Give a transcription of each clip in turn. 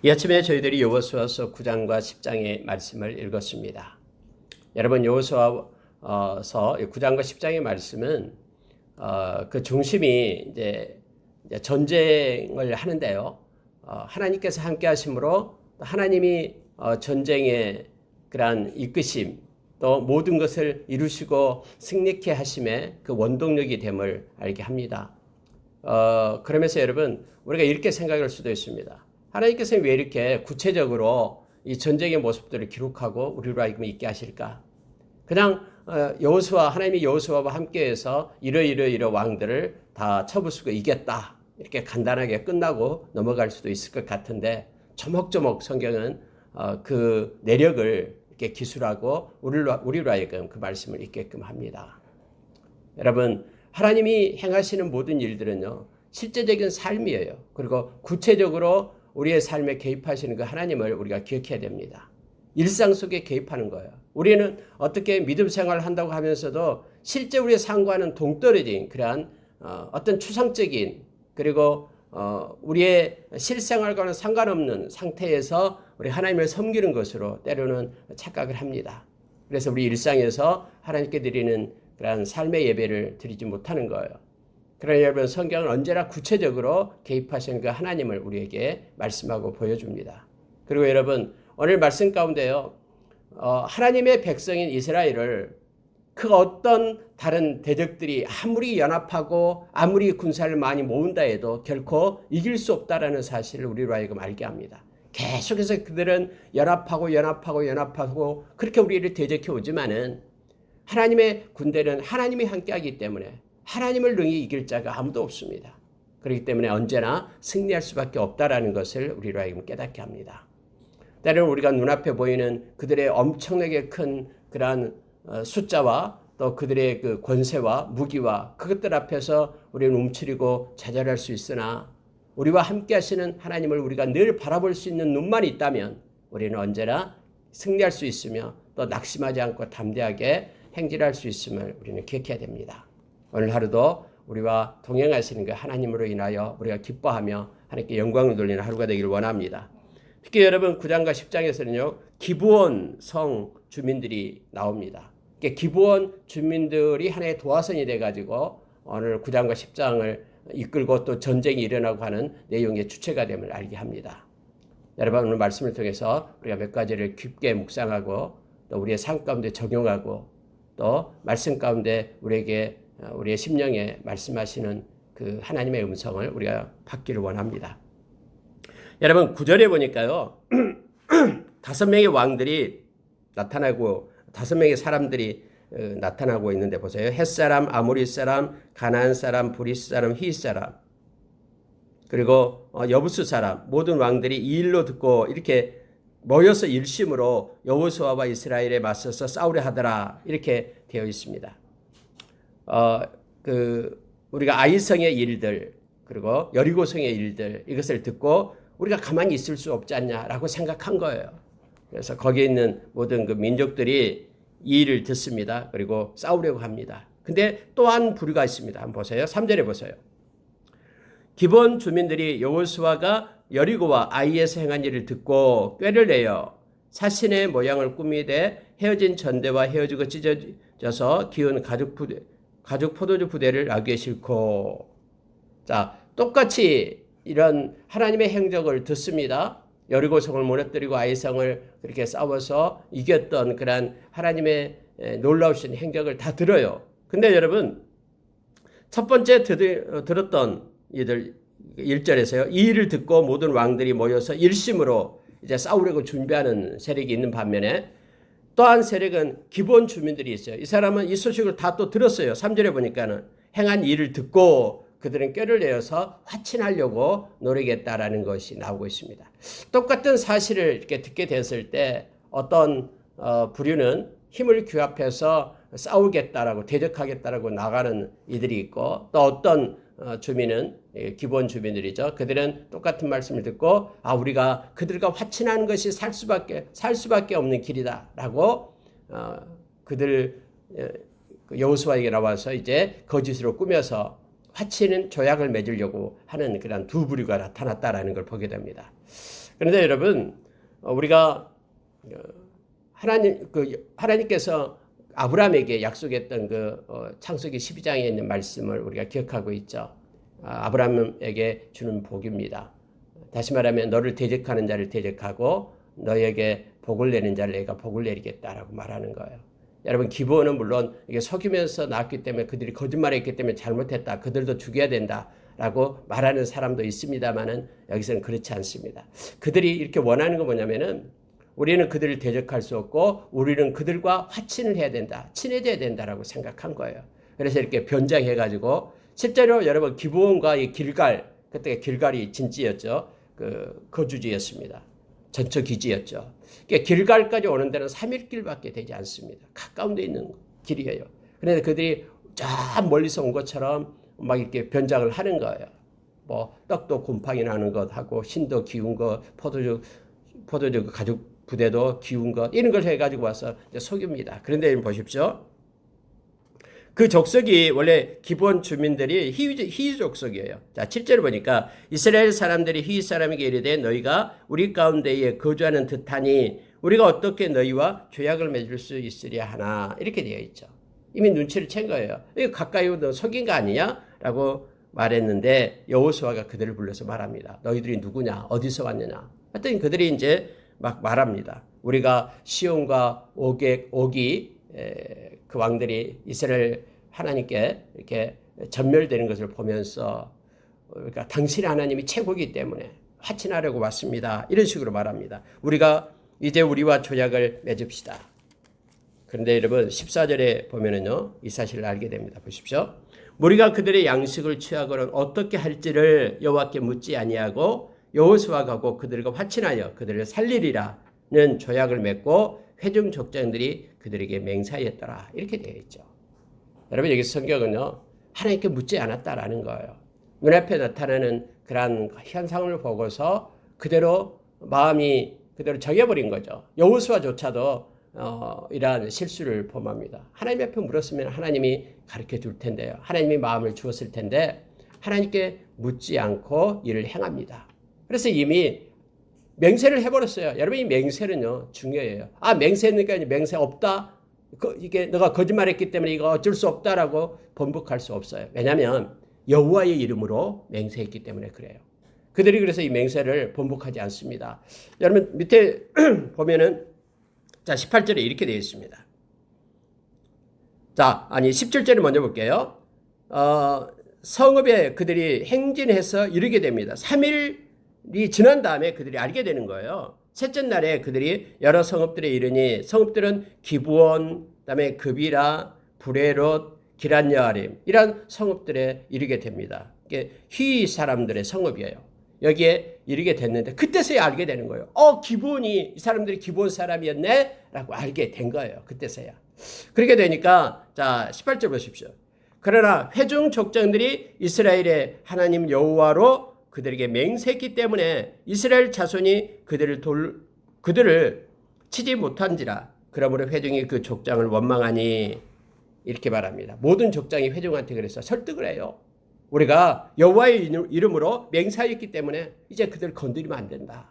이 아침에 저희들이 여호수아서 9장과 10장의 말씀을 읽었습니다. 여러분, 여호수아서 9장과 10장의 말씀은 그 중심이 이제 전쟁을 하는데요. 하나님께서 함께 하심으로 하나님이 전쟁의 그러한 이끄심, 또 모든 것을 이루시고 승리케 하심의 그 원동력이 됨을 알게 합니다. 그러면서 여러분, 우리가 이렇게 생각할 수도 있습니다. 하나님께서는 왜 이렇게 구체적으로 이 전쟁의 모습들을 기록하고 우리로 하여금 있게 하실까? 그냥 하나님이 여호수아와 함께해서 이러 왕들을 다 쳐부수고 이겼다, 이렇게 간단하게 끝나고 넘어갈 수도 있을 것 같은데, 조목조목 성경은 그 내력을 이렇게 기술하고 우리로 하여금 그 말씀을 읽게끔 합니다. 여러분, 하나님이 행하시는 모든 일들은요, 실제적인 삶이에요. 그리고 구체적으로 우리의 삶에 개입하시는 그 하나님을 우리가 기억해야 됩니다. 일상 속에 개입하는 거예요. 우리는 어떻게 믿음 생활을 한다고 하면서도 실제 우리의 삶과는 동떨어진 그러한 어떤 추상적인, 그리고 우리의 실생활과는 상관없는 상태에서 우리 하나님을 섬기는 것으로 때로는 착각을 합니다. 그래서 우리 일상에서 하나님께 드리는 그런 삶의 예배를 드리지 못하는 거예요. 그러나 여러분, 성경은 언제나 구체적으로 개입하시는 그 하나님을 우리에게 말씀하고 보여줍니다. 그리고 여러분, 오늘 말씀 가운데요, 하나님의 백성인 이스라엘을 그 어떤 다른 대적들이 아무리 연합하고 아무리 군사를 많이 모은다 해도 결코 이길 수 없다라는 사실을 우리로 하여금 알게 합니다. 계속해서 그들은 연합하고 그렇게 우리를 대적해 오지만은 하나님의 군대는 하나님이 함께하기 때문에 하나님을 능히 이길 자가 아무도 없습니다. 그렇기 때문에 언제나 승리할 수밖에 없다라는 것을 우리로 하여금 깨닫게 합니다. 때로는 우리가 눈앞에 보이는 그들의 엄청나게 큰 그러한 숫자와 또 그들의 그 권세와 무기와 그것들 앞에서 우리는 움츠리고 좌절할 수 있으나, 우리와 함께 하시는 하나님을 우리가 늘 바라볼 수 있는 눈만 있다면 우리는 언제나 승리할 수 있으며 또 낙심하지 않고 담대하게 행진할 수 있음을 우리는 기억해야 됩니다. 오늘 하루도 우리와 동행하시는 그 하나님으로 인하여 우리가 기뻐하며 하나님께 영광을 돌리는 하루가 되기를 원합니다. 특히 여러분, 9장과 10장에서는요, 기브온 성 주민들이 나옵니다. 기브온 주민들이 하나의 도화선이 돼가지고 오늘 9장과 10장을 이끌고 또 전쟁이 일어나고 하는 내용의 주체가 됨을 알게 합니다. 여러분, 오늘 말씀을 통해서 우리가 몇 가지를 깊게 묵상하고 또 우리의 삶 가운데 적용하고 또 말씀 가운데 우리의 심령에 말씀하시는 그 하나님의 음성을 우리가 받기를 원합니다. 여러분, 9절에 보니까요, 5명의 왕들이 나타나고 5명의 사람들이 나타나고 있는데 보세요. 헷사람, 아모리 사람, 가나안 사람, 브리스 사람, 히윗 사람, 그리고 여부스 사람, 모든 왕들이 이 일로 듣고 이렇게 모여서 일심으로 여호수아와 이스라엘에 맞서서 싸우려 하더라, 이렇게 되어 있습니다. 우리가 아이성의 일들, 그리고 여리고성의 일들, 이것을 듣고 우리가 가만히 있을 수 없지 않냐라고 생각한 거예요. 그래서 거기에 있는 모든 그 민족들이 이 일을 듣습니다. 그리고 싸우려고 합니다. 근데 또한 부류가 있습니다. 한번 보세요. 3절에 보세요. 기본 주민들이 여호수아가 여리고와 아이에서 행한 일을 듣고 꾀를 내어 사신의 모양을 꾸미되 헤어진 전대와 헤어지고 찢어져서 기운 가죽 포도주 부대를 나귀에 싣고. 자, 똑같이 이런 하나님의 행적을 듣습니다. 여리고성을 무너뜨리고 아이성을 그렇게 싸워서 이겼던 그런 하나님의 놀라우신 행적을 다 들어요. 근데 여러분, 첫 번째 들었던 이들 1절에서요. 이 일을 듣고 모든 왕들이 모여서 일심으로 이제 싸우려고 준비하는 세력이 있는 반면에 또한 세력은 기본 주민들이 있어요. 이 사람은 이 소식을 다 또 들었어요. 3절에 보니까는 행한 일을 듣고 그들은 꾀를 내어서 화친하려고 노리겠다라는 것이 나오고 있습니다. 똑같은 사실을 이렇게 듣게 됐을 때 어떤 부류는 힘을 규합해서 싸우겠다라고, 대적하겠다라고 나가는 이들이 있고, 또 어떤 주민은, 기본 주민들이죠, 그들은 똑같은 말씀을 듣고 우리가 그들과 화친하는 것이 살 수밖에 없는 길이다라고 그들 여호수아에게 나와서 이제 거짓으로 꾸며서 화치는 조약을 맺으려고 하는 그런 두 부류가 나타났다라는 걸 보게 됩니다. 그런데 여러분, 우리가 하나님께서 아브라함에게 약속했던 창세기 12장에 있는 말씀을 우리가 기억하고 있죠. 아브라함에게 주는 복입니다. 다시 말하면 너를 대적하는 자를 대적하고 너에게 복을 내는 자를 내가 복을 내리겠다라고 말하는 거예요. 여러분, 기브온은 물론 이게 속이면서 나왔기 때문에 그들이 거짓말했기 때문에 잘못했다. 그들도 죽여야 된다라고 말하는 사람도 있습니다만은 여기서는 그렇지 않습니다. 그들이 이렇게 원하는 건 뭐냐면은 우리는 그들을 대적할 수 없고 우리는 그들과 화친을 해야 된다. 친해져야 된다라고 생각한 거예요. 그래서 이렇게 변장해가지고 실제로 여러분 기브온과 이 길갈, 그때 길갈이 진지였죠. 거주지였습니다. 전처 기지였죠. 그러니까 길갈까지 오는 데는 3일 길밖에 되지 않습니다. 가까운 데 있는 길이에요. 그런데 그들이 저 멀리서 온 것처럼 막 이렇게 변장을 하는 거예요. 뭐 떡도 곰팡이 나는 것 하고 신도 기운 것, 포도주 가죽 부대도 기운 것 이런 걸 해가지고 와서 이제 속입니다. 그런데 보십시오. 그 족속이 원래 기본 주민들이 히위 족속이에요. 자, 7절 보니까 이스라엘 사람들이 히위 사람에게 이르되 너희가 우리 가운데에 거주하는 듯하니 우리가 어떻게 너희와 조약을 맺을 수 있으랴 하나 이렇게 되어 있죠. 이미 눈치를 챈 거예요. 이거 가까이 너 속인 거 아니냐? 라고 말했는데 여호수아가 그들을 불러서 말합니다. 너희들이 누구냐? 어디서 왔느냐? 하여튼 그들이 이제 막 말합니다. 우리가 시온과 오기 그 왕들이 이스라엘 하나님께 이렇게 전멸되는 것을 보면서 그러니까 당신의 하나님이 최고이기 때문에 화친하려고 왔습니다. 이런 식으로 말합니다. 우리가 이제 우리와 조약을 맺읍시다. 그런데 여러분 14절에 보면은요 이 사실을 알게 됩니다. 보십시오. 우리가 그들의 양식을 취하고는 어떻게 할지를 여호와께 묻지 아니하고 여호수아가 가고 그들과 화친하여 그들을 살리리라는 조약을 맺고 회중 족장들이 그들에게 맹세하였더라. 이렇게 되어 있죠. 여러분 여기 성경은요. 하나님께 묻지 않았다라는 거예요. 눈앞에 나타나는 그러한 현상을 보고서 그대로 마음이 그대로 정해버린 거죠. 여호수아조차도 이러한 실수를 범합니다. 하나님 앞에 물었으면 하나님이 가르쳐 줄 텐데요. 하나님이 마음을 주었을 텐데 하나님께 묻지 않고 일을 행합니다. 그래서 이미 맹세를 해버렸어요. 여러분 이 맹세는요 중요해요. 맹세했으니까 맹세 없다. 이게 너가 거짓말했기 때문에 이거 어쩔 수 없다라고 번복할 수 없어요. 왜냐하면 여호와의 이름으로 맹세했기 때문에 그래요. 그들이 그래서 이 맹세를 번복하지 않습니다. 여러분 밑에 보면은 자 18절에 이렇게 되어 있습니다. 17절을 먼저 볼게요. 성읍에 그들이 행진해서 이르게 됩니다. 3일이 지난 다음에 그들이 알게 되는 거예요. 셋째 날에 그들이 여러 성읍들에 이르니 성읍들은 기브온, 그다음에 그비라, 브레롯, 기란여아림 이런 성읍들에 이르게 됩니다. 이게 휘 사람들의 성읍이에요. 여기에 이르게 됐는데 그때서야 알게 되는 거예요. 기브온이 이 사람들이 기브온 사람이었네 라고 알게 된 거예요. 그때서야. 그렇게 되니까 자 18절 보십시오. 그러나 회중 족장들이 이스라엘의 하나님 여호와로 그들에게 맹세했기 때문에 이스라엘 자손이 그들을 치지 못한지라. 그러므로 회중이 그 족장을 원망하니 이렇게 말합니다. 모든 족장이 회중한테 그래서 설득을 해요. 우리가 여호와의 이름으로 맹세하였기 때문에 이제 그들을 건드리면 안 된다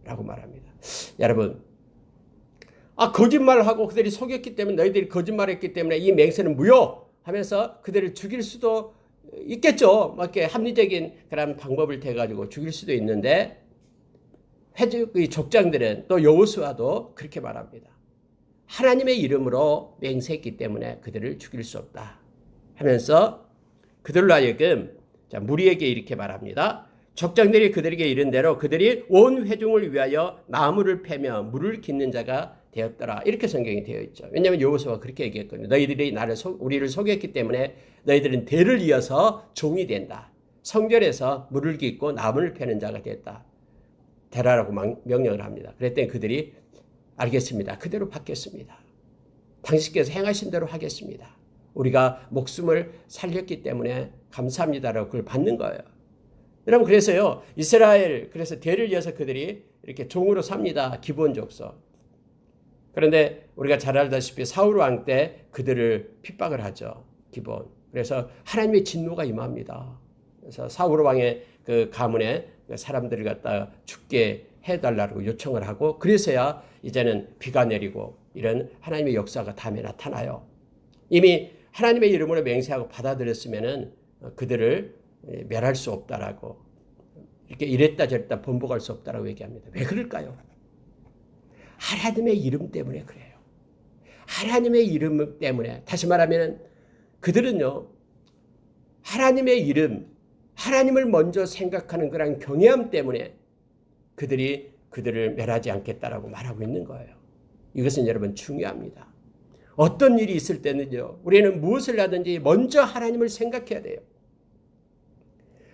라고 말합니다. 여러분 거짓말하고 그들이 속였기 때문에 너희들이 거짓말했기 때문에 이 맹세는 무효 하면서 그들을 죽일 수도 있겠죠. 막 이렇게 합리적인 그런 방법을 대가지고 죽일 수도 있는데 회중의 족장들은 또 여호수아도 그렇게 말합니다. 하나님의 이름으로 맹세했기 때문에 그들을 죽일 수 없다 하면서 그들로 하여금 무리에게 이렇게 말합니다. 족장들이 그들에게 이른 대로 그들이 온 회중을 위하여 나무를 패며 물을 깃는 자가 되었더라. 이렇게 성경이 되어 있죠. 왜냐하면 여호수아가 그렇게 얘기했거든요. 너희들이 우리를 속였기 때문에 너희들은 대를 이어서 종이 된다. 성전에서 물을 깃고 나무를 패는 자가 됐다. 되라라고 명령을 합니다. 그랬더니 그들이 알겠습니다. 그대로 받겠습니다. 당신께서 행하신 대로 하겠습니다. 우리가 목숨을 살렸기 때문에 감사합니다라고 그걸 받는 거예요. 여러분 그래서요. 그래서 대를 이어서 그들이 이렇게 종으로 삽니다. 기브온 족속. 그런데 우리가 잘 알다시피 사울 왕 때 그들을 핍박을 하죠. 기브온. 그래서 하나님의 진노가 임합니다. 그래서 사울 왕의 그 가문의 사람들을 갖다 죽게 해달라고 요청을 하고 그래서야 이제는 비가 내리고 이런 하나님의 역사가 다음에 나타나요. 이미 하나님의 이름으로 맹세하고 받아들였으면은 그들을 멸할 수 없다라고 이렇게 이랬다 저랬다 번복할 수 없다라고 얘기합니다. 왜 그럴까요? 하나님의 이름 때문에 그래요. 하나님의 이름 때문에 다시 말하면 그들은요 하나님의 이름 하나님을 먼저 생각하는 그런 경외함 때문에 그들이 그들을 멸하지 않겠다라고 말하고 있는 거예요. 이것은 여러분 중요합니다. 어떤 일이 있을 때는요 우리는 무엇을 하든지 먼저 하나님을 생각해야 돼요.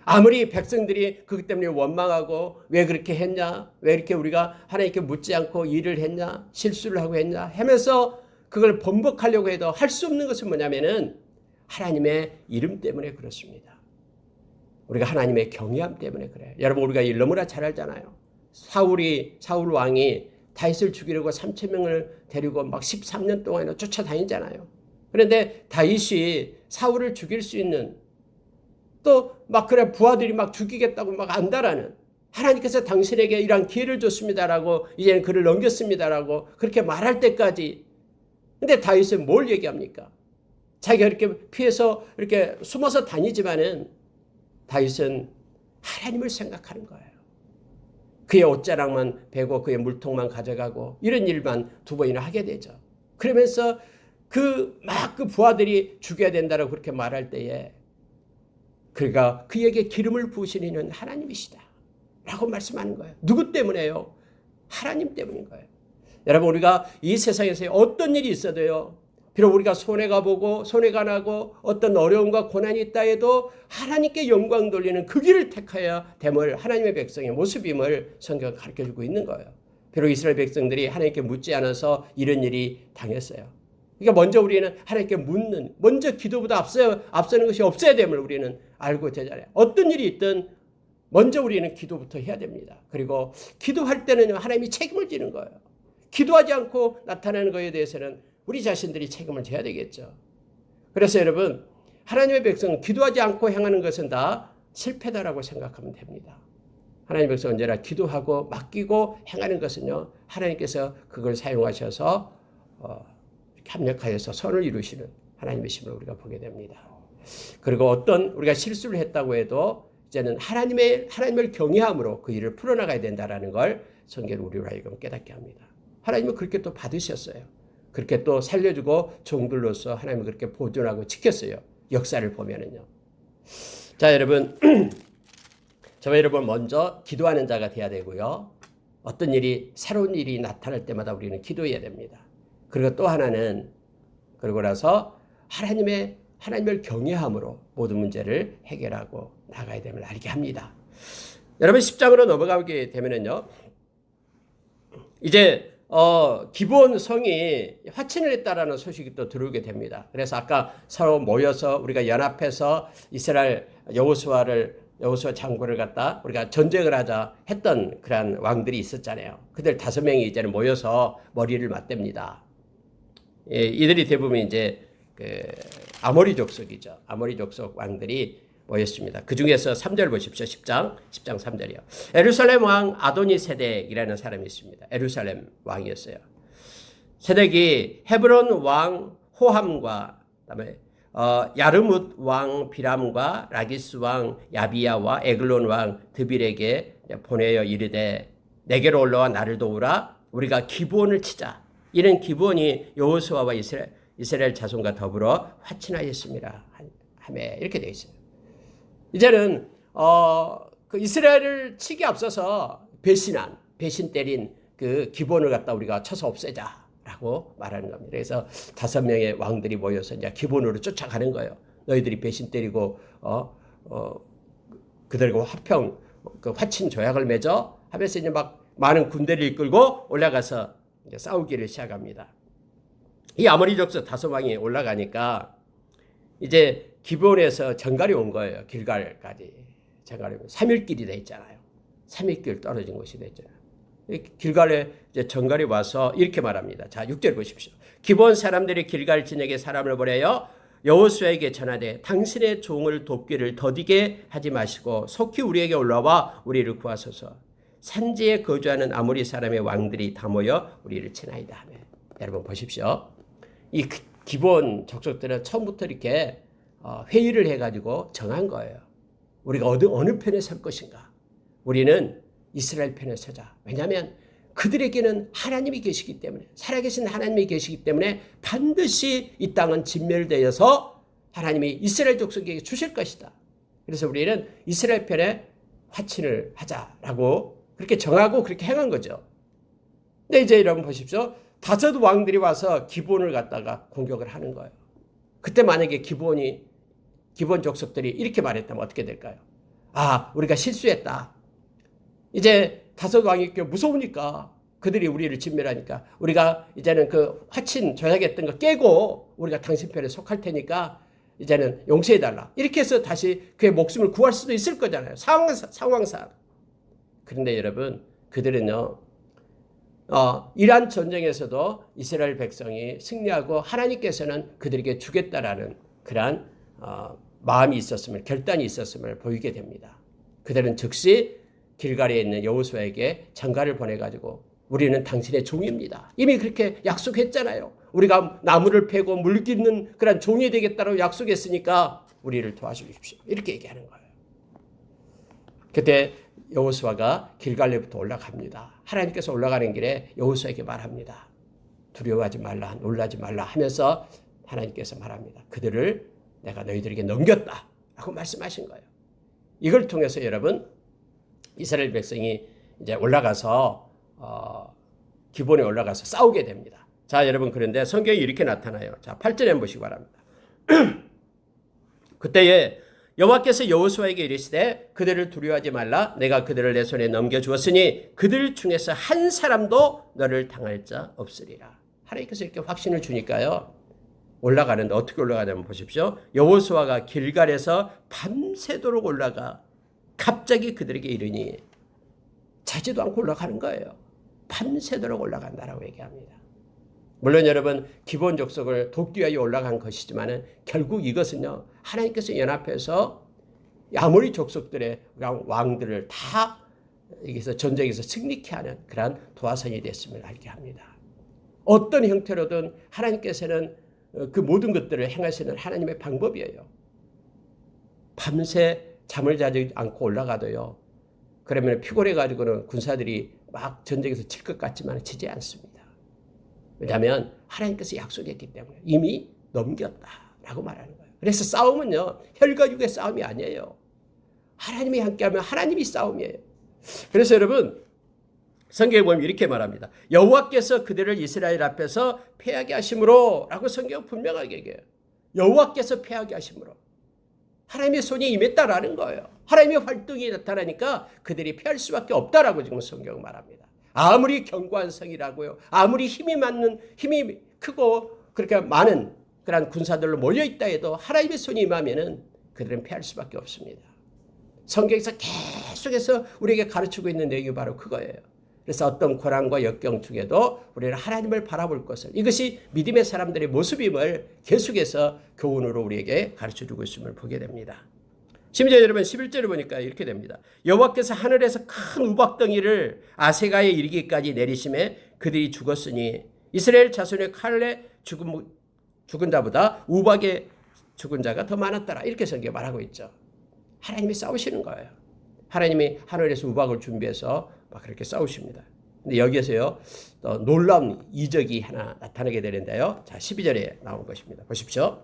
아무리 백성들이 그것 때문에 원망하고 왜 그렇게 했냐 왜 이렇게 우리가 하나님께 묻지 않고 일을 했냐 실수를 하고 했냐 하면서 그걸 번복하려고 해도 할 수 없는 것은 뭐냐면은 하나님의 이름 때문에 그렇습니다. 우리가 하나님의 경외함 때문에 그래요. 여러분 우리가 이 너무나 잘 알잖아요. 사울 왕이 다윗을 죽이려고 3,000명을 데리고 막 13년 동안이나 쫓아다니잖아요. 그런데 다윗이 사울을 죽일 수 있는 또 막 그래 부하들이 막 죽이겠다고 막 안다라는 하나님께서 당신에게 이러한 기회를 줬습니다라고 이제는 그를 넘겼습니다라고 그렇게 말할 때까지 근데 다윗은 뭘 얘기합니까? 자기가 이렇게 피해서 이렇게 숨어서 다니지만은 다윗은 하나님을 생각하는 거예요. 그의 옷자락만 베고 그의 물통만 가져가고 이런 일만 두 번이나 하게 되죠. 그러면서 그 부하들이 죽여야 된다고 그렇게 말할 때에 그가 그에게 기름을 부으신 이는 하나님이시다 라고 말씀하는 거예요. 누구 때문에요? 하나님 때문인 거예요. 여러분 우리가 이 세상에서 어떤 일이 있어도요 비록 우리가 손해가 보고 손해가 나고 어떤 어려움과 고난이 있다 해도 하나님께 영광 돌리는 그 길을 택해야 됨을 하나님의 백성의 모습임을 성경은 가르쳐주고 있는 거예요. 비록 이스라엘 백성들이 하나님께 묻지 않아서 이런 일이 당했어요. 그러니까 먼저 우리는 하나님께 묻는 먼저 기도보다 앞서는 것이 없어야 됨을 우리는 알고 되잖아요. 어떤 일이 있든 먼저 우리는 기도부터 해야 됩니다. 그리고 기도할 때는 하나님이 책임을 지는 거예요. 기도하지 않고 나타나는 것에 대해서는 우리 자신들이 책임을 져야 되겠죠. 그래서 여러분 하나님의 백성은 기도하지 않고 행하는 것은 다 실패다라고 생각하면 됩니다. 하나님의 백성은 언제나 기도하고 맡기고 행하는 것은요 하나님께서 그걸 사용하셔서 협력하여서 선을 이루시는 하나님의 심을 우리가 보게 됩니다. 그리고 어떤 우리가 실수를 했다고 해도 이제는 하나님을 경외함으로 그 일을 풀어나가야 된다라는 걸 성경은 우리로 하여금 깨닫게 합니다. 하나님은 그렇게 또 받으셨어요. 그렇게 또 살려주고 종들로서 하나님은 그렇게 보존하고 지켰어요. 역사를 보면은요. 자, 여러분. 저와 여러분 먼저 기도하는 자가 돼야 되고요. 어떤 일이 새로운 일이 나타날 때마다 우리는 기도해야 됩니다. 그리고 또 하나는 그러고 나서 하나님을 경외함으로 모든 문제를 해결하고 나가야 됨을 알게 합니다. 여러분 10장으로 넘어가게 되면은요. 이제 기브온 성이 화친을 했다라는 소식이 또 들어오게 됩니다. 그래서 아까 서로 모여서 우리가 연합해서 이스라엘 여호수아 장군을 갖다 우리가 전쟁을 하자 했던 그러한 왕들이 있었잖아요. 그들 5명이 이제는 모여서 머리를 맞댑니다. 예, 이들이 대부분 이제 아모리 족속이죠. 아모리 족속 왕들이 모였습니다. 그 중에서 3절 보십시오. 10장 3절이요. 예루살렘 왕 아도니 세덱이라는 사람이 있습니다. 예루살렘 왕이었어요. 세덱이 헤브론 왕 호함과 그다음에 야르뭇 왕 비람과 라기스 왕 야비야와 에글론 왕 드빌에게 보내어 이르되 내게로 올라와 나를 도우라 우리가 기브온을 치자. 이는 기브온이 여호수아와 이스라엘 자손과 더불어 화친하였습니다. 하매 이렇게 되어 있어요. 이제는 그 이스라엘을 치기 앞서서 배신 때린 그 기본을 갖다 우리가 쳐서 없애자라고 말하는 겁니다. 그래서 5명의 왕들이 모여서 이제 기본으로 쫓아가는 거예요. 너희들이 배신 때리고 그들과 화친 조약을 맺어 하면서 이제 막 많은 군대를 이끌고 올라가서 이제 싸우기를 시작합니다. 이 아모리 족속 5왕이 올라가니까 이제 기브온에서 정갈이 온 거예요. 길갈까지. 정갈이 3일길이 돼 있잖아요. 3일길 떨어진 곳이 돼 있잖아요. 길갈에 이제 정갈이 와서 이렇게 말합니다. 자, 6절 보십시오. 기브온 사람들이 길갈 진에게 사람을 보내요. 여호수아에게 전하되 당신의 종을 돕기를 더디게 하지 마시고 속히 우리에게 올라와 우리를 구하소서. 산지에 거주하는 아모리 사람의 왕들이 다 모여 우리를 치나이다 하며. 여러분 보십시오. 이 기본 족속들은 처음부터 이렇게 회의를 해가지고 정한 거예요. 우리가 어느 편에 설 것인가. 우리는 이스라엘 편에 서자. 왜냐하면 그들에게는 하나님이 계시기 때문에, 살아계신 하나님이 계시기 때문에 반드시 이 땅은 진멸되어서 하나님이 이스라엘 족속에게 주실 것이다. 그래서 우리는 이스라엘 편에 화친을 하자라고 그렇게 정하고 그렇게 행한 거죠. 근데 이제 여러분 보십시오. 다섯 왕들이 와서 기본을 갖다가 공격을 하는 거예요. 그때 만약에 기본 족속들이 이렇게 말했다면 어떻게 될까요? 우리가 실수했다. 이제 다섯 왕이 무서우니까 그들이 우리를 진멸하니까 우리가 이제는 그 화친 조약했던 거 깨고 우리가 당신 편에 속할 테니까 이제는 용서해달라. 이렇게 해서 다시 그의 목숨을 구할 수도 있을 거잖아요. 상황상. 그런데 여러분, 그들은요, 이란 전쟁에서도 이스라엘 백성이 승리하고 하나님께서는 그들에게 주겠다라는 그러한 마음이 있었음을, 결단이 있었음을 보이게 됩니다. 그들은 즉시 길갈에 있는 여호수아에게 장가를 보내가지고 우리는 당신의 종입니다. 이미 그렇게 약속했잖아요. 우리가 나무를 패고 물 깃는 그런 종이 되겠다고 약속했으니까 우리를 도와주십시오. 이렇게 얘기하는 거예요. 그때 여호수아가 길갈로부터 올라갑니다. 하나님께서 올라가는 길에 여호수아에게 말합니다. 두려워하지 말라, 놀라지 말라 하면서 하나님께서 말합니다. 그들을 내가 너희들에게 넘겼다 라고 말씀하신 거예요. 이걸 통해서 여러분, 이스라엘 백성이 이제 올라가서 기본에 올라가서 싸우게 됩니다. 자, 여러분, 그런데 성경이 이렇게 나타나요. 자, 8절에 한번 보시기 바랍니다. 그때에 여호와께서 여호수아에게 이르시되 그들을 두려워하지 말라. 내가 그들을 내 손에 넘겨주었으니 그들 중에서 한 사람도 너를 당할 자 없으리라. 하나님께서 이렇게 확신을 주니까요. 올라가는데 어떻게 올라가냐면 보십시오. 여호수아가 길갈에서 밤새도록 올라가 갑자기 그들에게 이르니 자지도 않고 올라가는 거예요. 밤새도록 올라간다라고 얘기합니다. 물론 여러분, 기본 족속을 돕기 위하여 올라간 것이지만 결국 이것은요, 하나님께서 연합해서 아모리 족속들의 왕들을 다 여기서 전쟁에서 승리케 하는 그러한 도화선이 됐음을 알게 합니다. 어떤 형태로든 하나님께서는 그 모든 것들을 행하시는 하나님의 방법이에요. 밤새 잠을 자지 않고 올라가도요, 그러면 피곤해가지고는 군사들이 막 전쟁에서 칠 것 같지만 치지 않습니다. 왜냐하면 하나님께서 약속했기 때문에 이미 넘겼다라고 말하는 거예요. 그래서 싸움은요, 혈과 육의 싸움이 아니에요. 하나님이 함께하면 하나님이 싸움이에요. 그래서 여러분, 성경에 보면 이렇게 말합니다. 여호와께서 그들을 이스라엘 앞에서 패하게 하심으로 라고 성경은 분명하게 얘기해요. 여호와께서 패하게 하심으로. 하나님의 손이 임했다라는 거예요. 하나님의 활동이 나타나니까 그들이 패할 수밖에 없다라고 지금 성경은 말합니다. 아무리 견고한 성이라고요, 아무리 힘이 크고 그렇게 많은 그런 군사들로 몰려있다 해도 하나님의 손이 임하면은 그들은 패할 수밖에 없습니다. 성경에서 계속해서 우리에게 가르치고 있는 내용이 바로 그거예요. 그래서 어떤 고난과 역경 중에도 우리는 하나님을 바라볼 것을, 이것이 믿음의 사람들의 모습임을 계속해서 교훈으로 우리에게 가르쳐주고 있음을 보게 됩니다. 심지어 여러분 11절을 보니까 이렇게 됩니다. 여호와께서 하늘에서 큰 우박덩이를 아세가에 이르기까지 내리심에 그들이 죽었으니 이스라엘 자손의 칼에 죽은 자보다 우박에 죽은 자가 더 많았더라. 이렇게 성경에 말하고 있죠. 하나님이 싸우시는 거예요. 하나님이 하늘에서 우박을 준비해서 막 그렇게 싸우십니다. 근데 여기에서요, 또 놀라운 이적이 하나 나타나게 되는데요. 자, 12절에 나온 것입니다. 보십시오.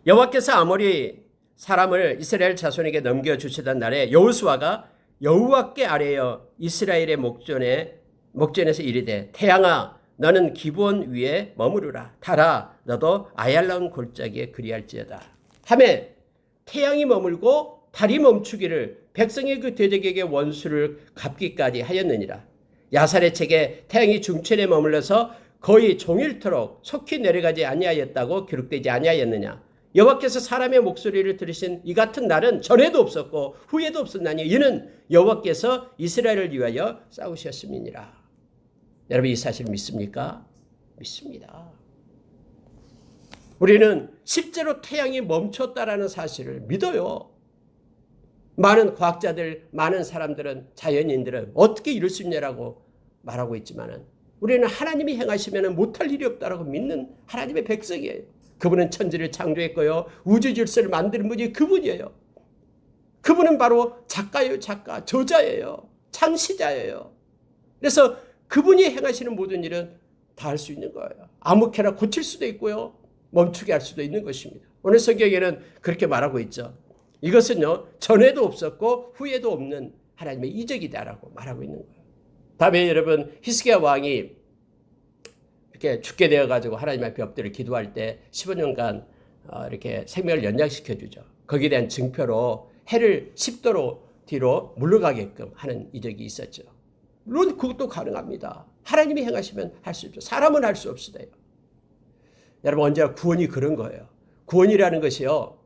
여호와께서 아모리 사람을 이스라엘 자손에게 넘겨주시던 날에 여호수아가 여호와께 아뢰어 이스라엘의 목전에서 이르되 태양아 너는 기브온 위에 머무르라. 달아 너도 아얄라온 골짜기에 그리할지어다. 하매 태양이 머물고 달이 멈추기를 백성의 그 대적에게 원수를 갚기까지 하였느니라. 야살의 책에 태양이 중천에 머물러서 거의 종일토록 속히 내려가지 아니하였다고 기록되지 아니하였느냐. 여호와께서 사람의 목소리를 들으신 이 같은 날은 전에도 없었고 후에도 없었나니 이는 여호와께서 이스라엘을 위하여 싸우셨음이니라. 여러분 이 사실 믿습니까? 믿습니다. 우리는 실제로 태양이 멈췄다라는 사실을 믿어요. 많은 과학자들, 많은 사람들은, 자연인들은 어떻게 이럴 수 있냐라고 말하고 있지만은 우리는 하나님이 행하시면 못할 일이 없다라고 믿는 하나님의 백성이에요. 그분은 천지를 창조했고요. 우주 질서를 만드는 분이 그분이에요. 그분은 바로 작가예요. 작가, 저자예요. 창시자예요. 그래서 그분이 행하시는 모든 일은 다 할 수 있는 거예요. 아무렇게나 고칠 수도 있고요. 멈추게 할 수도 있는 것입니다. 오늘 성경에는 그렇게 말하고 있죠. 이것은요, 전에도 없었고 후에도 없는 하나님의 이적이다라고 말하고 있는 거예요. 다음에 여러분, 히스기야 왕이 이렇게 죽게 되어가지고 하나님 앞에 엎드려 기도할 때 15년간 이렇게 생명을 연장시켜 주죠. 거기에 대한 증표로 해를 10도로 뒤로 물러가게끔 하는 이적이 있었죠. 물론 그것도 가능합니다. 하나님이 행하시면 할 수 있죠. 사람은 할 수 없어요. 여러분, 언제나 구원이 그런 거예요. 구원이라는 것이요,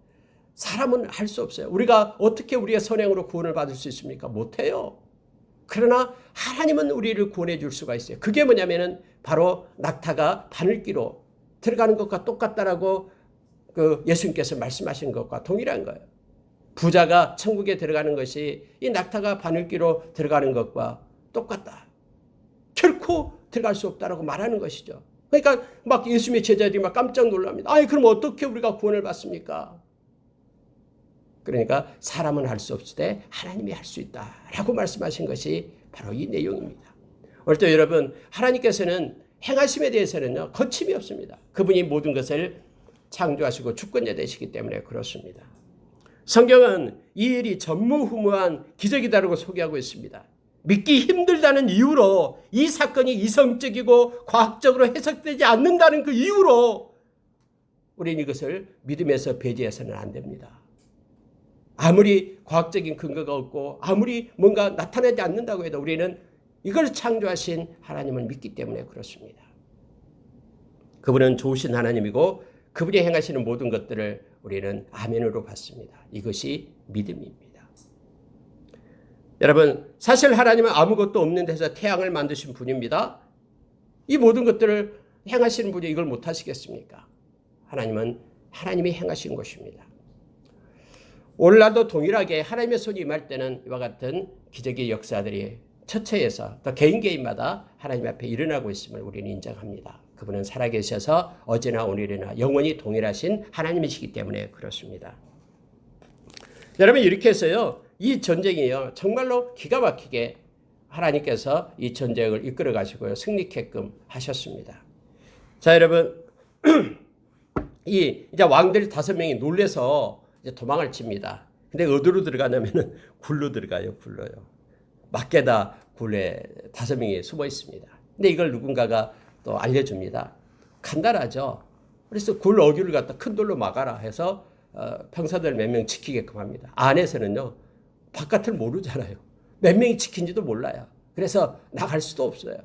사람은 할 수 없어요. 우리가 어떻게 우리의 선행으로 구원을 받을 수 있습니까? 못해요. 그러나 하나님은 우리를 구원해 줄 수가 있어요. 그게 뭐냐면은 바로 낙타가 바늘기로 들어가는 것과 똑같다라고 예수님께서 말씀하신 것과 동일한 거예요. 부자가 천국에 들어가는 것이 이 낙타가 바늘기로 들어가는 것과 똑같다. 결코 들어갈 수 없다라고 말하는 것이죠. 그러니까 막 예수님의 제자들이 막 깜짝 놀랍니다. 아니, 그럼 어떻게 우리가 구원을 받습니까? 그러니까 사람은 할 수 없으되 하나님이 할 수 있다라고 말씀하신 것이 바로 이 내용입니다. 오늘 또 여러분, 하나님께서는 행하심에 대해서는요, 거침이 없습니다. 그분이 모든 것을 창조하시고 주권자 되시기 때문에 그렇습니다. 성경은 이 일이 전무후무한 기적이다라고 소개하고 있습니다. 믿기 힘들다는 이유로, 이 사건이 이성적이고 과학적으로 해석되지 않는다는 그 이유로 우리는 이것을 믿음에서 배제해서는 안 됩니다. 아무리 과학적인 근거가 없고 아무리 뭔가 나타나지 않는다고 해도 우리는 이걸 창조하신 하나님을 믿기 때문에 그렇습니다. 그분은 좋으신 하나님이고 그분이 행하시는 모든 것들을 우리는 아멘으로 받습니다. 이것이 믿음입니다. 여러분, 사실 하나님은 아무것도 없는 데서 태양을 만드신 분입니다. 이 모든 것들을 행하시는 분이 이걸 못하시겠습니까? 하나님은 하나님이 행하신 것입니다. 오늘날도 동일하게 하나님의 손이 임할 때는 이와 같은 기적의 역사들이 처처에서 또 개인마다 하나님 앞에 일어나고 있음을 우리는 인정합니다. 그분은 살아계셔서 어제나 오늘이나 영원히 동일하신 하나님이시기 때문에 그렇습니다. 여러분, 이렇게 해서요, 이 전쟁이요, 정말로 기가 막히게 하나님께서 이 전쟁을 이끌어 가시고요, 승리케끔 하셨습니다. 자, 여러분, 이제 왕들이 5명이 놀래서 이제 도망을 칩니다. 근데 어디로 들어가냐면은 굴로 들어가요, 굴로요. 막게다 굴에 5명이 숨어 있습니다. 근데 이걸 누군가가 또 알려줍니다. 간단하죠. 그래서 굴 어귀를 갖다 큰 돌로 막아라 해서 병사들 몇 명 지키게끔 합니다. 안에서는요, 바깥을 모르잖아요. 몇 명이 지킨지도 몰라요. 그래서 나갈 수도 없어요.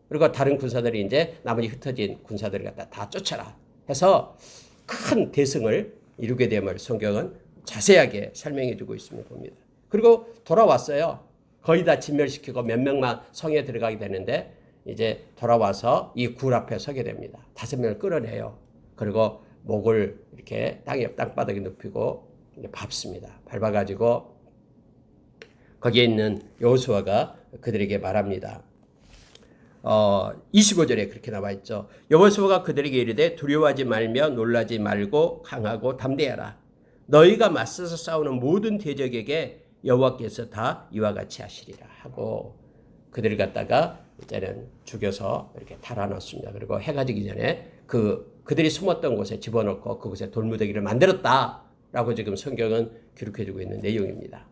그리고 다른 군사들이 이제 나머지 흩어진 군사들을 갖다 다 쫓아라 해서 큰 대승을 이루게 됨을 성경은 자세하게 설명해 주고 있음을 봅니다. 그리고 돌아왔어요. 거의 다 진멸시키고 몇 명만 성에 들어가게 되는데 이제 돌아와서 이 굴 앞에 서게 됩니다. 5명을 끌어내요. 그리고 목을 이렇게 땅바닥에 눕히고 밟습니다. 밟아가지고 거기에 있는 여호수아가 그들에게 말합니다. 25절에 그렇게 나와 있죠. 여호수아가 그들에게 이르되 두려워하지 말며 놀라지 말고 강하고 담대하라. 너희가 맞서서 싸우는 모든 대적에게 여호와께서 다 이와 같이 하시리라 하고 그들을 갖다가 이제는 죽여서 이렇게 달아놨습니다. 그리고 해가 지기 전에 그들이 숨었던 곳에 집어넣고 그곳에 돌무더기를 만들었다라고 지금 성경은 기록해주고 있는 내용입니다.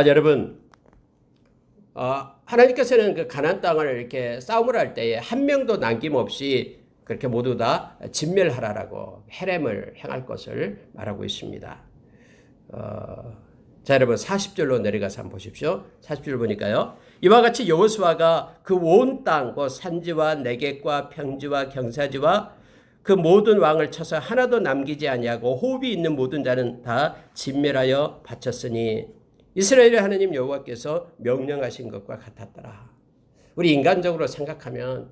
여러분, 하나님께서는 그 가나안 땅을 이렇게 싸움을 할 때에 한 명도 남김없이 그렇게 모두 다 진멸하라라고 헤렘을 행할 것을 말하고 있습니다. 자, 여러분 40절로 내려가서 한번 보십시오. 40절 보니까요. 이와 같이 여호수아가 그 온 땅, 그 산지와 내겝과 평지와 경사지와 그 모든 왕을 쳐서 하나도 남기지 아니하고 호흡이 있는 모든 자는 다 진멸하여 바쳤으니 이스라엘의 하나님 여호와께서 명령하신 것과 같았더라. 우리 인간적으로 생각하면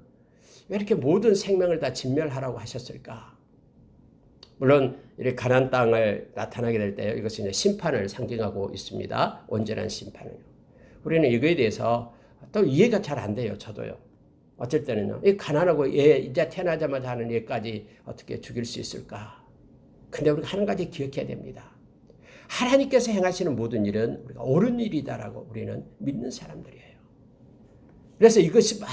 왜 이렇게 모든 생명을 다 진멸하라고 하셨을까? 물론 이렇게 가나안 땅을 나타나게 될 때 이것은 이제 심판을 상징하고 있습니다. 온전한 심판을요. 우리는 이거에 대해서 또 이해가 잘 안 돼요. 저도요. 어쩔 때는요. 이 가난하고 얘 이제 태어나자마자 하는 얘까지 어떻게 죽일 수 있을까? 근데 우리가 한 가지 기억해야 됩니다. 하나님께서 행하시는 모든 일은 우리가 옳은 일이다라고 우리는 믿는 사람들이에요. 그래서 이것이 막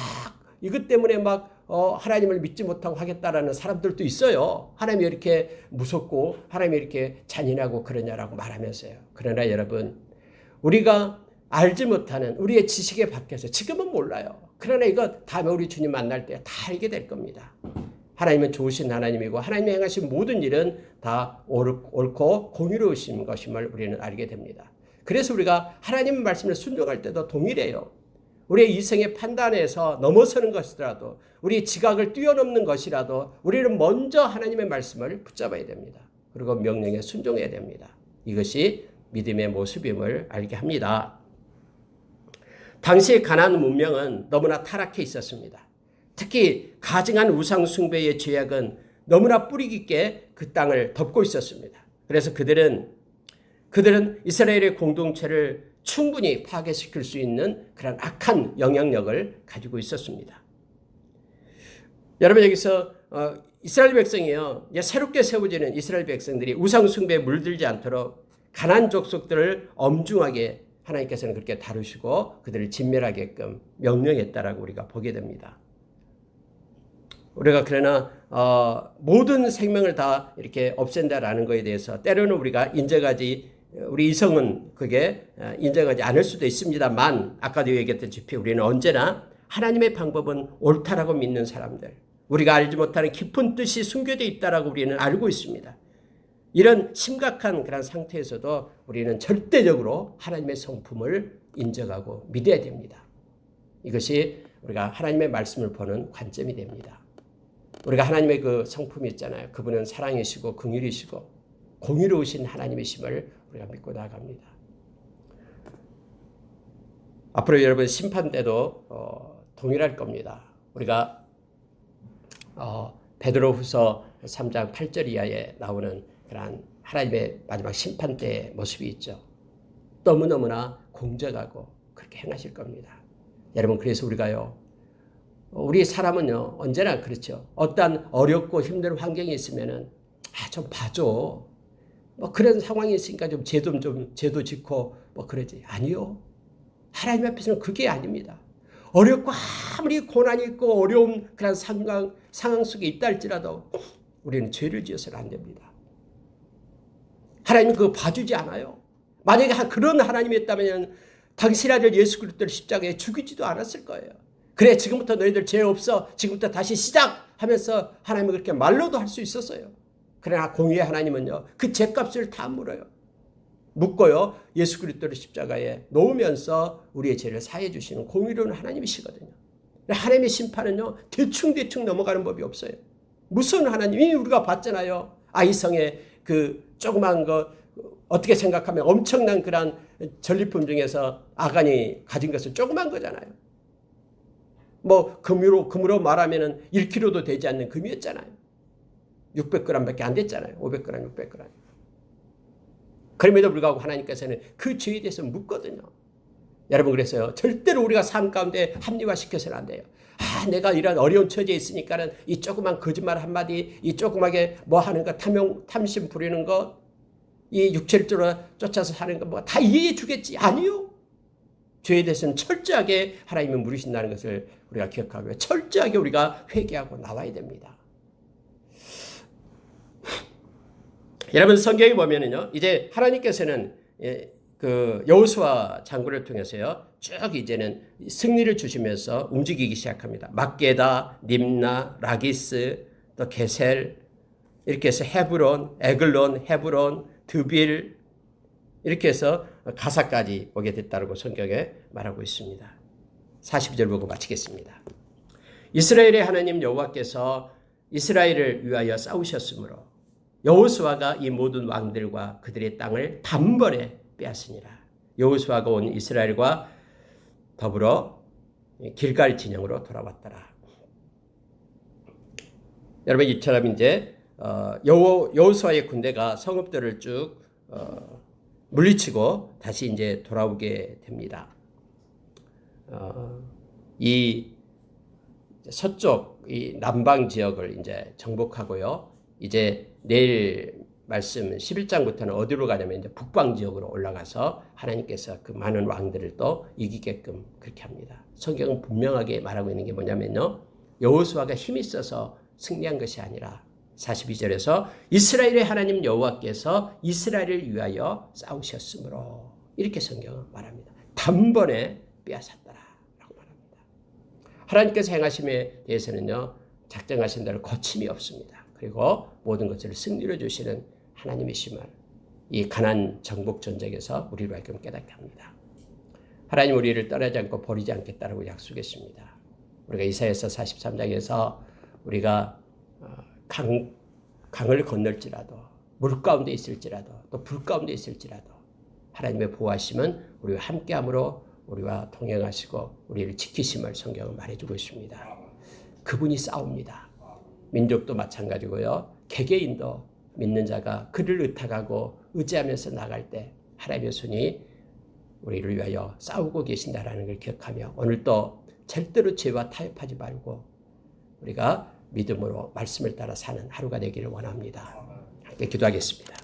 이것 때문에 막 하나님을 믿지 못하고 하겠다라는 사람들도 있어요. 하나님이 이렇게 무섭고 하나님이 이렇게 잔인하고 그러냐라고 말하면서요. 그러나 여러분, 우리가 알지 못하는 우리의 지식에 밖에서 지금은 몰라요. 그러나 이거 다음에 우리 주님 만날 때 다 알게 될 겁니다. 하나님은 좋으신 하나님이고 하나님이 행하신 모든 일은 다 옳고 공의로우신 것임을 우리는 알게 됩니다. 그래서 우리가 하나님의 말씀을 순종할 때도 동일해요. 우리의 이성의 판단에서 넘어서는 것이라도 우리의 지각을 뛰어넘는 것이라도 우리는 먼저 하나님의 말씀을 붙잡아야 됩니다. 그리고 명령에 순종해야 됩니다. 이것이 믿음의 모습임을 알게 합니다. 당시 가나안 문명은 너무나 타락해 있었습니다. 특히 가증한 우상 숭배의 죄악은 너무나 뿌리 깊게 그 땅을 덮고 있었습니다. 그래서 그들은 이스라엘의 공동체를 충분히 파괴시킬 수 있는 그런 악한 영향력을 가지고 있었습니다. 여러분, 여기서 이스라엘 백성이요, 새롭게 세워지는 이스라엘 백성들이 우상 숭배에 물들지 않도록 가나안 족속들을 엄중하게 하나님께서는 그렇게 다루시고 그들을 진멸하게끔 명령했다라고 우리가 보게 됩니다. 우리가 그러나 모든 생명을 다 이렇게 없앤다라는 것에 대해서 때로는 우리가 우리 이성은 그게 인정하지 않을 수도 있습니다만, 아까도 얘기했다시피 우리는 언제나 하나님의 방법은 옳다라고 믿는 사람들, 우리가 알지 못하는 깊은 뜻이 숨겨져 있다라고 우리는 알고 있습니다. 이런 심각한 그런 상태에서도 우리는 절대적으로 하나님의 성품을 인정하고 믿어야 됩니다. 이것이 우리가 하나님의 말씀을 보는 관점이 됩니다. 우리가 하나님의 그 성품이 있잖아요. 그분은 사랑이시고 긍휼이시고 공의로우신 하나님이심을 우리가 믿고 나아갑니다. 앞으로 여러분 심판 때도 동일할 겁니다. 우리가 베드로후서 3장 8절 이하에 나오는 그런 하나님의 마지막 심판 때의 모습이 있죠. 너무너무나 공정하고 그렇게 행하실 겁니다. 여러분, 그래서 우리 사람은요, 언제나 그렇죠. 어떠한 어렵고 힘든 환경이 있으면은, 좀 봐줘. 그런 상황이 있으니까 좀 죄도 짓고, 그러지. 아니요. 하나님 앞에서는 그게 아닙니다. 어렵고 아무리 고난이 있고 어려운 그런 상황 속에 있다 할지라도 우리는 죄를 지어서는 안 됩니다. 하나님은 그거 봐주지 않아요. 만약에 그런 하나님이었다면 당신 아들 예수 그리스도를 십자가에 죽이지도 않았을 거예요. 그래, 지금부터 너희들 죄 없어. 지금부터 다시 시작하면서 하나님은 그렇게 말로도 할 수 있었어요. 그러나 공의의 하나님은요, 그 죄값을 다 물어요. 묻고요, 예수 그리스도를 십자가에 놓으면서 우리의 죄를 사해 주시는 공의로운 하나님이시거든요. 하나님의 심판은요, 대충 넘어가는 법이 없어요. 무서운 하나님이 우리가 봤잖아요. 아이성의 그 조그만 거 어떻게 생각하면 엄청난 그런 전리품 중에서 아간이 가진 것은 조그만 거잖아요. 금으로 말하면은 1kg도 되지 않는 금이었잖아요. 600g밖에 안 됐잖아요. 500g, 600g. 그럼에도 불구하고 하나님께서는 그 죄에 대해서 묻거든요. 여러분, 그래서요, 절대로 우리가 삶 가운데 합리화시켜서는 안 돼요. 내가 이런 어려운 처지에 있으니까는 이 조그만 거짓말 한마디, 이 조그맣게 하는 거, 탐심 부리는 거, 이 육체를 쫓아서 사는 거, 다 이해해 주겠지. 아니요. 죄에 대해서는 철저하게 하나님이 물으신다는 것을 우리가 기억하고요. 철저하게 우리가 회개하고 나와야 됩니다. 여러분, 성경에 보면은요, 이제 하나님께서는 그 여호수아 장군을 통해서요, 쭉 이제는 승리를 주시면서 움직이기 시작합니다. 막게다, 림나, 라기스, 또 게셀, 이렇게 해서 헤브론, 에글론, 헤브론, 드빌, 이렇게 해서 가사까지 오게 됐다고 성경에 말하고 있습니다. 40절 보고 마치겠습니다. 이스라엘의 하나님 여호와께서 이스라엘을 위하여 싸우셨으므로 여호수아가 이 모든 왕들과 그들의 땅을 단번에 빼앗으니라. 여호수아가 온 이스라엘과 더불어 길갈 진영으로 돌아왔더라. 여러분 이처럼 이제 여호수아의 군대가 성읍들을 쭉 물리치고 다시 이제 돌아오게 됩니다. 이 서쪽 이 남방 지역을 이제 정복하고요. 이제 내일 말씀 11장부터는 어디로 가냐면 이제 북방 지역으로 올라가서 하나님께서 그 많은 왕들을 또 이기게끔 그렇게 합니다. 성경은 분명하게 말하고 있는 게 뭐냐면요. 여호수아가 힘이 있어서 승리한 것이 아니라 42절에서 이스라엘의 하나님 여호와께서 이스라엘을 위하여 싸우셨으므로 이렇게 성경은 말합니다. 단번에 빼앗았더라라고 말합니다. 하나님께서 행하심에 대해서는요. 작정하신 대로 거침이 없습니다. 그리고 모든 것을 승리로 주시는 하나님이심을 이 가나안 정복 전쟁에서 우리로 하여금 깨닫게 합니다. 하나님 우리를 떠나지 않고 버리지 않겠다라고 약속했습니다. 우리가 이사야서 43장에서 우리가 강을 건널지라도 물 가운데 있을지라도 또 불 가운데 있을지라도 하나님의 보호하심은 우리와 함께함으로 우리와 동행하시고 우리를 지키심을 성경은 말해주고 있습니다. 그분이 싸웁니다. 민족도 마찬가지고요. 개개인도 믿는 자가 그를 의탁하고 의지하면서 나갈 때 하나님의 손이 우리를 위하여 싸우고 계신다라는 걸 기억하며 오늘도 절대로 죄와 타협하지 말고 우리가 믿음으로 말씀을 따라 사는 하루가 되기를 원합니다. 함께 기도하겠습니다.